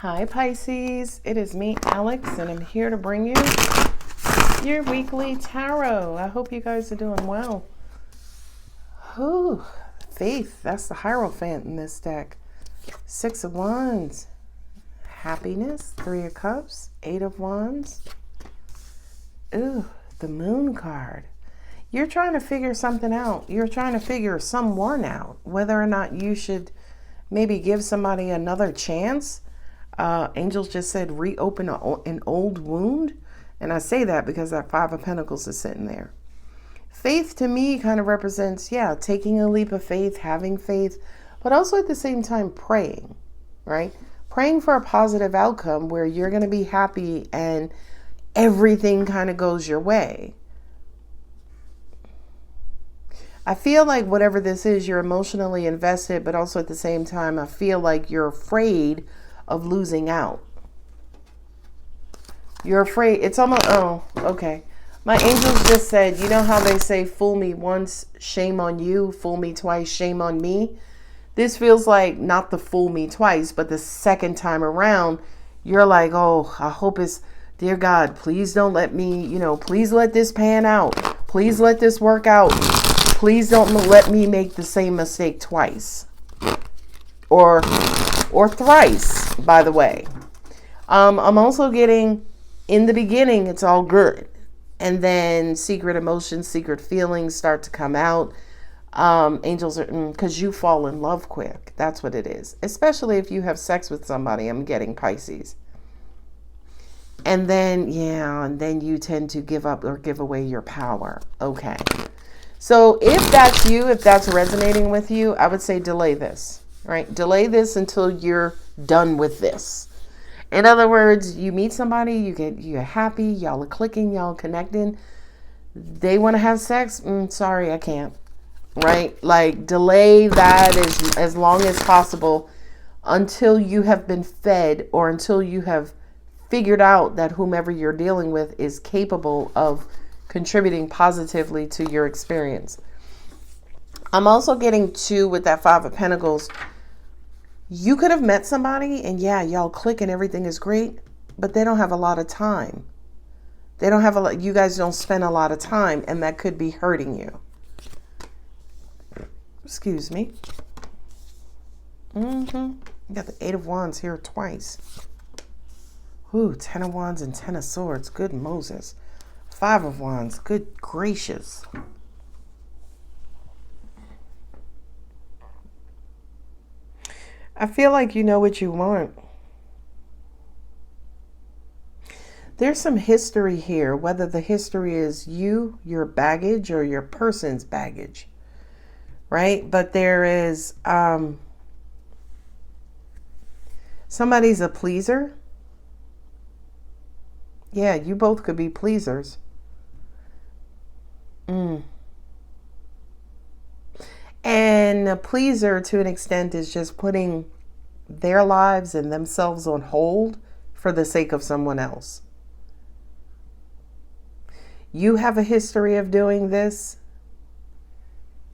Hi Pisces, it is me Alex and I'm here to bring you your weekly tarot. I hope you guys are doing well. Whew, faith, that's the Hierophant in this deck. 6 of Wands, happiness, 3 of Cups, 8 of Wands. Ooh, the Moon card. You're trying to figure something out. You're trying to figure someone out, whether or not you should maybe give somebody another chance. Angels just said reopen an old wound. And I say that because that 5 of Pentacles is sitting there. Faith to me kind of represents, taking a leap of faith, having faith, but also at the same time praying, right? Praying for a positive outcome where you're going to be happy and everything kind of goes your way. I feel like whatever this is, you're emotionally invested, but also at the same time, I feel like you're afraid of losing out. You're afraid. It's almost, oh, okay. My angels just said, you know how they say, fool me once, shame on you, fool me twice, shame on me? This feels like not the fool me twice, but the second time around, you're like, oh, I hope it's, dear God, please don't let me, please let this pan out. Please let this work out. Please don't let me make the same mistake twice. Or thrice, by the way. I'm also getting, in the beginning, it's all good. And then secret emotions, secret feelings start to come out. Angels are, because you fall in love quick. That's what it is. Especially if you have sex with somebody. I'm getting Pisces. And then, and then you tend to give up or give away your power. Okay. So if that's you, if that's resonating with you, I would say delay this, right? Delay this until you're done with this. In other words, you meet somebody, you're happy, y'all are clicking, y'all connecting. They want to have sex. Sorry, I can't. Right? Like delay that as long as possible until you have been fed or until you have figured out that whomever you're dealing with is capable of contributing positively to your experience. I'm also getting 2 with that 5 of Pentacles. You could have met somebody and y'all click and everything is great, but they don't have a lot of time. They don't have you guys don't spend a lot of time, and that could be hurting you. Excuse me. You got the 8 of Wands here twice. Ooh, 10 of Wands and 10 of Swords. Good Moses. 5 of Wands. Good gracious. I feel like you know what you want. There's some history here, whether the history is you, your baggage, or your person's baggage, right? But there is, somebody's a pleaser. Yeah, you both could be pleasers. And a pleaser, to an extent, is just putting their lives and themselves on hold for the sake of someone else. You have a history of doing this.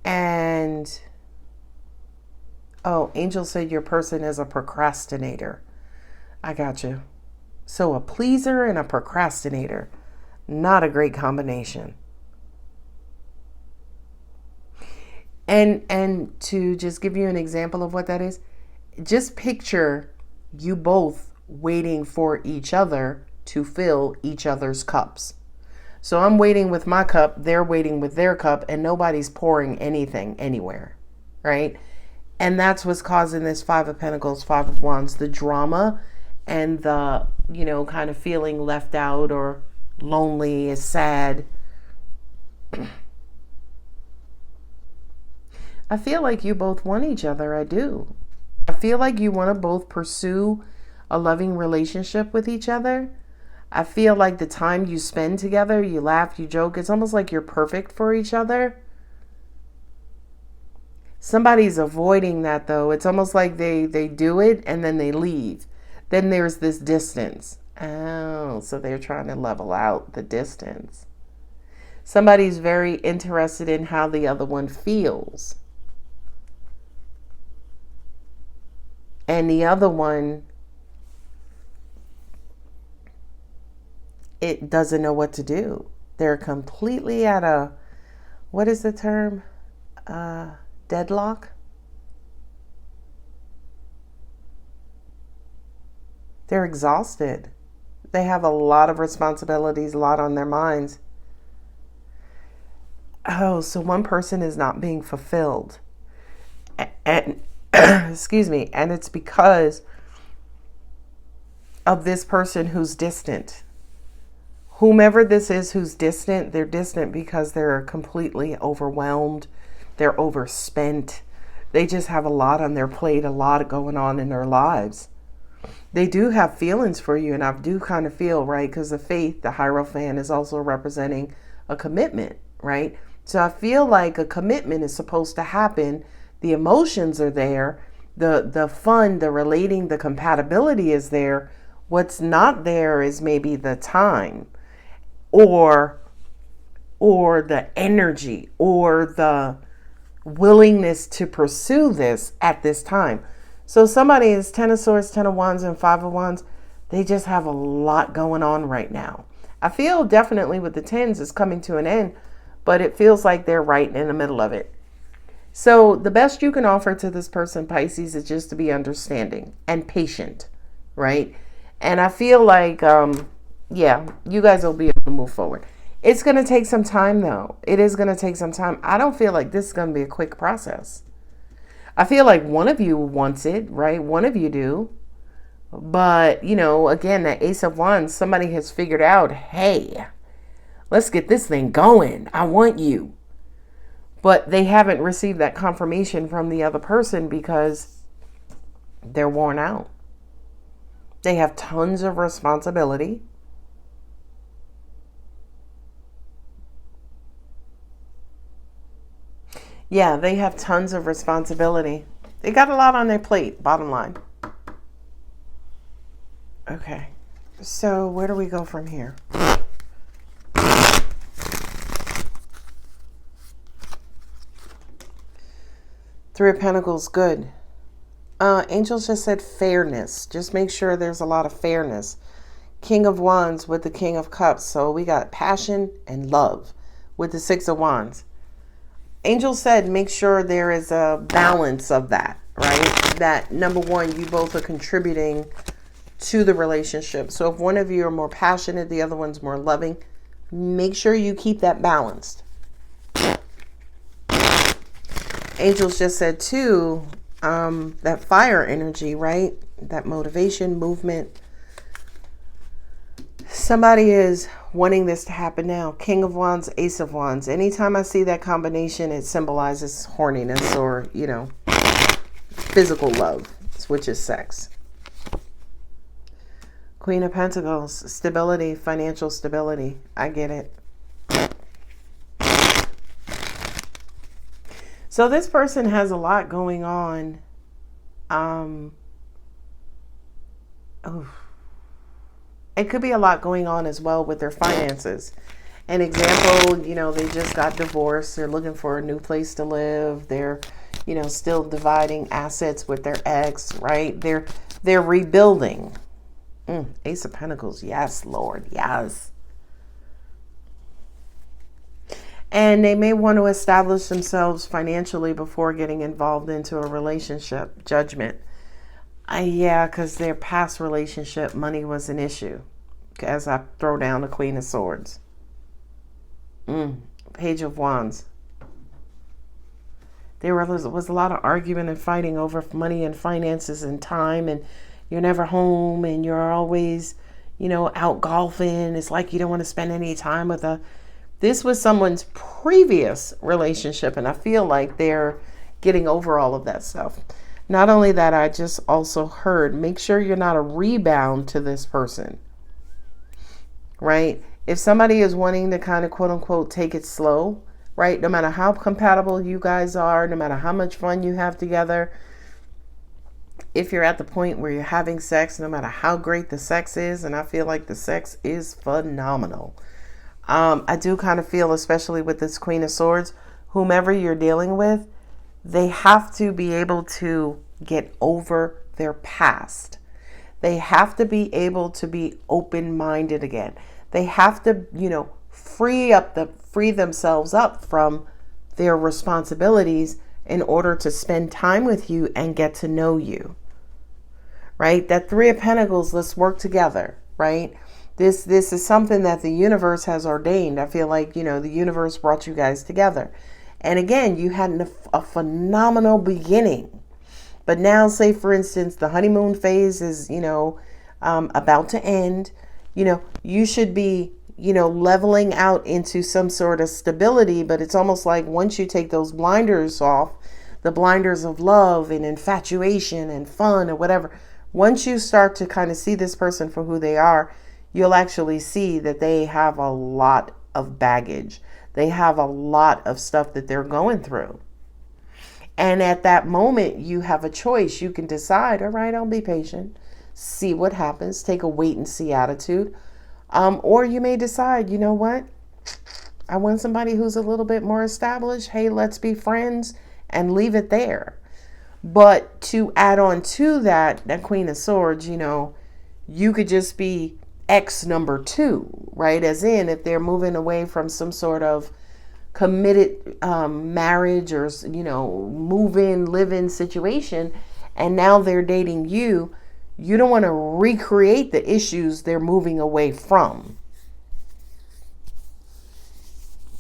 And, Angel said your person is a procrastinator. I got you. So a pleaser and a procrastinator. Not a great combination. And to just give you an example of what that is, just picture you both waiting for each other to fill each other's cups. So I'm waiting with my cup, they're waiting with their cup, and nobody's pouring anything anywhere, right? And that's what's causing this 5 of Pentacles, 5 of Wands, the drama and the, kind of feeling left out or lonely, is sad. I feel like you both want each other. I do. I feel like you want to both pursue a loving relationship with each other. I feel like the time you spend together, you laugh, you joke, it's almost like you're perfect for each other. Somebody's avoiding that though. It's almost like they do it and then they leave. Then there's this distance. Oh, so they're trying to level out the distance. Somebody's very interested in how the other one feels. And the other one it doesn't know what to do. They're completely at a, what is the term? Deadlock. They're exhausted. They have a lot of responsibilities, a lot on their minds. Oh, so one person is not being fulfilled. And excuse me, and it's because of this person who's distant. Whomever this is who's distant, they're distant because they're completely overwhelmed. They're overspent. They just have a lot on their plate, a lot going on in their lives. They do have feelings for you, and I do kind of feel, right, because the faith, the Hierophant, is also representing a commitment, right? So I feel like a commitment is supposed to happen. The emotions are there. The fun, the relating, the compatibility is there. What's not there is maybe the time or the energy or the willingness to pursue this at this time. So somebody is 10 of Swords, 10 of Wands, and 5 of Wands. They just have a lot going on right now. I feel definitely with the 10s it's coming to an end, but it feels like they're right in the middle of it. So the best you can offer to this person, Pisces, is just to be understanding and patient, right? And I feel like, yeah, you guys will be able to move forward. It's going to take some time, though. It is going to take some time. I don't feel like this is going to be a quick process. I feel like one of you wants it, right? One of you do. But, you know, again, that Ace of Wands, somebody has figured out, hey, let's get this thing going. I want you. But they haven't received that confirmation from the other person because they're worn out. They have tons of responsibility. Yeah, they have tons of responsibility. They got a lot on their plate, bottom line. Okay, so where do we go from here? Three of Pentacles, good. Angels just said fairness. Just make sure there's a lot of fairness. King of Wands with the King of Cups. So we got passion and love with the Six of Wands. Angel said make sure there is a balance of that, right? That number one, you both are contributing to the relationship. So if one of you are more passionate, the other one's more loving, make sure you keep that balanced. Angels just said too, that fire energy, right? That motivation, movement. Somebody is wanting this to happen now. King of Wands, Ace of Wands. Anytime I see that combination, it symbolizes horniness or, you know, physical love, which is sex. Queen of Pentacles, stability, financial stability. I get it. So this person has a lot going on. It could be a lot going on as well with their finances. An example, you know, they just got divorced. They're looking for a new place to live. They're, you know, still dividing assets with their ex, right? They're rebuilding. Ace of Pentacles. Yes, Lord. Yes. And they may want to establish themselves financially before getting involved into a relationship. Judgment. Yeah, because their past relationship, money was an issue. As I throw down the Queen of Swords. Page of Wands. There was a lot of argument and fighting over money and finances and time. And you're never home. And you're always, you know, out golfing. It's like you don't want to spend any time with a... This was someone's previous relationship. And I feel like they're getting over all of that stuff. Not only that, I just also heard, make sure you're not a rebound to this person, right? If somebody is wanting to kind of quote unquote take it slow, right? No matter how compatible you guys are, no matter how much fun you have together, if you're at the point where you're having sex, no matter how great the sex is, and I feel like the sex is phenomenal. I do kind of feel, especially with this Queen of Swords, whomever you're dealing with, they have to be able to get over their past. They have to be able to be open-minded again. They have to, free themselves up from their responsibilities in order to spend time with you and get to know you. Right? That Three of Pentacles, let's work together, right? This is something that the universe has ordained. I feel like, the universe brought you guys together. And again, you had a phenomenal beginning. But now, say, for instance, the honeymoon phase is, about to end. You should be, leveling out into some sort of stability. But it's almost like once you take those blinders off, the blinders of love and infatuation and fun or whatever, once you start to kind of see this person for who they are, you'll actually see that they have a lot of baggage. They have a lot of stuff that they're going through. And at that moment, you have a choice. You can decide, all right, I'll be patient, see what happens, take a wait and see attitude. Or you may decide, you know what? I want somebody who's a little bit more established. Hey, let's be friends, and leave it there. But to add on to that Queen of Swords, you could just be X number 2, right? As in, if they're moving away from some sort of committed marriage or, move-in, live-in situation, and now they're dating you, you don't want to recreate the issues they're moving away from.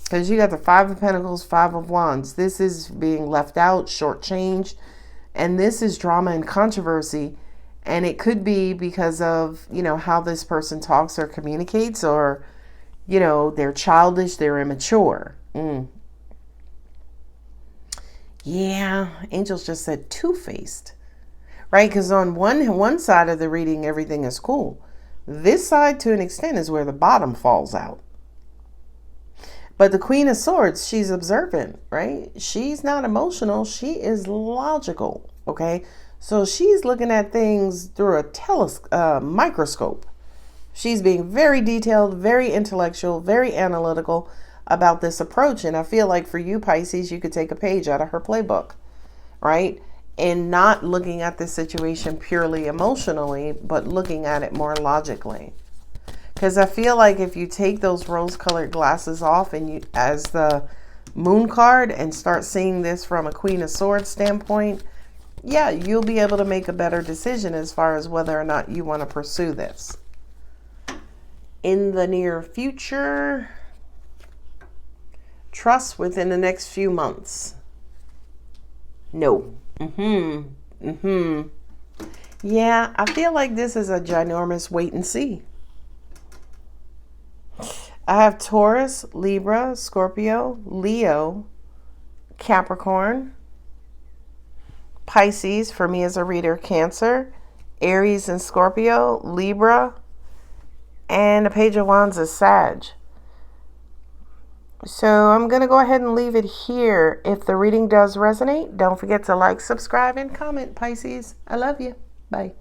Because you got the Five of Pentacles, Five of Wands. This is being left out, shortchanged. And this is drama and controversy. And it could be because of, how this person talks or communicates, or, they're childish, they're immature. Yeah, angels just said two-faced. Right? Because on one side of the reading, everything is cool. This side, to an extent, is where the bottom falls out. But the Queen of Swords, she's observant, right? She's not emotional. She is logical, okay? So she's looking at things through a microscope. She's being very detailed, very intellectual, very analytical about this approach. And I feel like for you, Pisces, you could take a page out of her playbook, right? And not looking at this situation purely emotionally, but looking at it more logically. Because I feel like if you take those rose-colored glasses off and you, as the Moon card, and start seeing this from a Queen of Swords standpoint, yeah, you'll be able to make a better decision as far as whether or not you want to pursue this. In the near future, trust within the next few months. No. Yeah, I feel like this is a ginormous wait and see. I have Taurus, Libra, Scorpio, Leo, Capricorn, Pisces, for me as a reader, Cancer, Aries and Scorpio, Libra, and the Page of Wands is Sag. So I'm going to go ahead and leave it here. If the reading does resonate, don't forget to like, subscribe, and comment, Pisces. I love you. Bye.